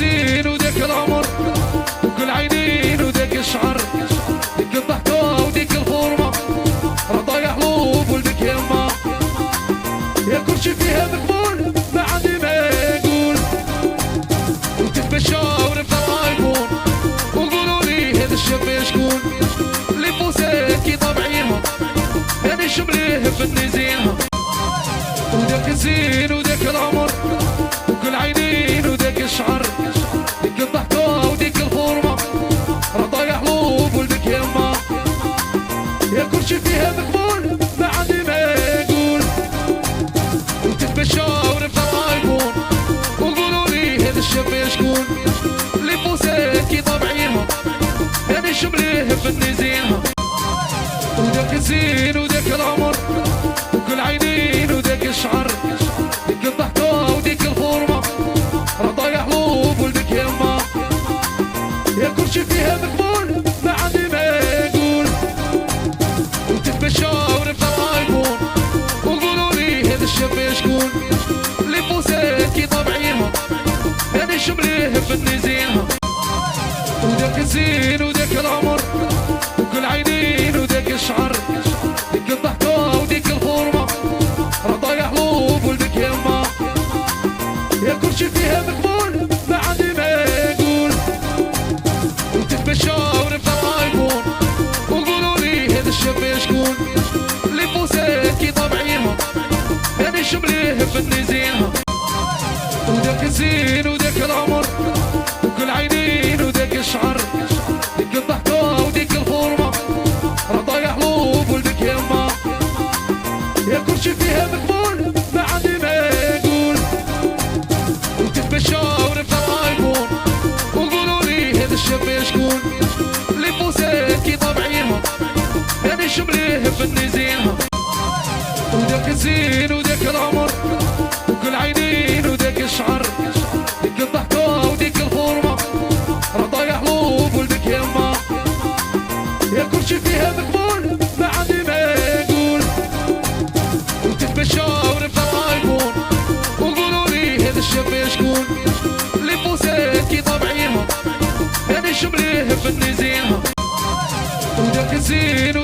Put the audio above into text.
الزين وديك العمر وكل عينين وديك الشعر، ديك الضحكة وديك الفورمة رضايا حلوب ولدك يما، يا كل شي فيها مقبول ما عندي ما يقول، وتتمشى ونبدا ايفون وقولوا لي هذا الشاب شكون، اللي بوسات كي طابعينها يعني شمليه بدني زينها، وديك الزين وديك العمر وكل عينين وديك الشعر، ديك الضحكة وديك الفورمة رضايا حلوب ولدك يما، يا كل شي فيها مقبول ما عندي ما يقول، وتتمشى ونبدا ايفون وقولوا لي هذا الشاب شكون، اللي بوسات كي طابعينها يعني شمليه بدني زينها، وديك الزين وديك العمر وكل عينين وديك الشعر، ديك الضحكة وديك الفورمة رضايا حلوب ولدك يما، يا كل شي فيها مقبول ما عندي ما يقول، وتتمشى ونبدا ايفون وقولوا لي هذا الشاب شكون، اللي بوسات كي طابعينها يعني شمليه بدني زينها، وديك الزين وديك العمر وكل عينين وديك الشعر، ديك الضحكة وديك الفورمة رضايا حلوب ولدك يما، يا كل شي فيها مقبول ما عندي ما يقول، وتتمشى ونبدا ايفون وقولوا لي هذا الشاب شكون، اللي بوسات كي طابعينها يعني شمليه بدني زينها، وديك الزين وديك العمر وكل عينين وديك الشعر، ديك الضحكة وديك الفورمة رضايا حلوب ولدك يما، يا كل شي فيها مقبول ما عندي ما يقول، وتتمشى ونبدا ايفون وقولوا لي هذا الشاب شكون، اللي بوسات كي طابعينها يعني شمليه بدني زينها، وديك الزين وديك العمر وكل عينين وديك الشعر، ديك الضحكة وديك الفورمة رضايا حلوب ولدك يما، يا كل شي فيها مقبول ما عندي ما يقول، وتتمشى ونبدا ايفون وقولوا لي هذا الشاب شكون، اللي بوسات كي طابعينها يعني شمليه بدني زينها، وديك الزين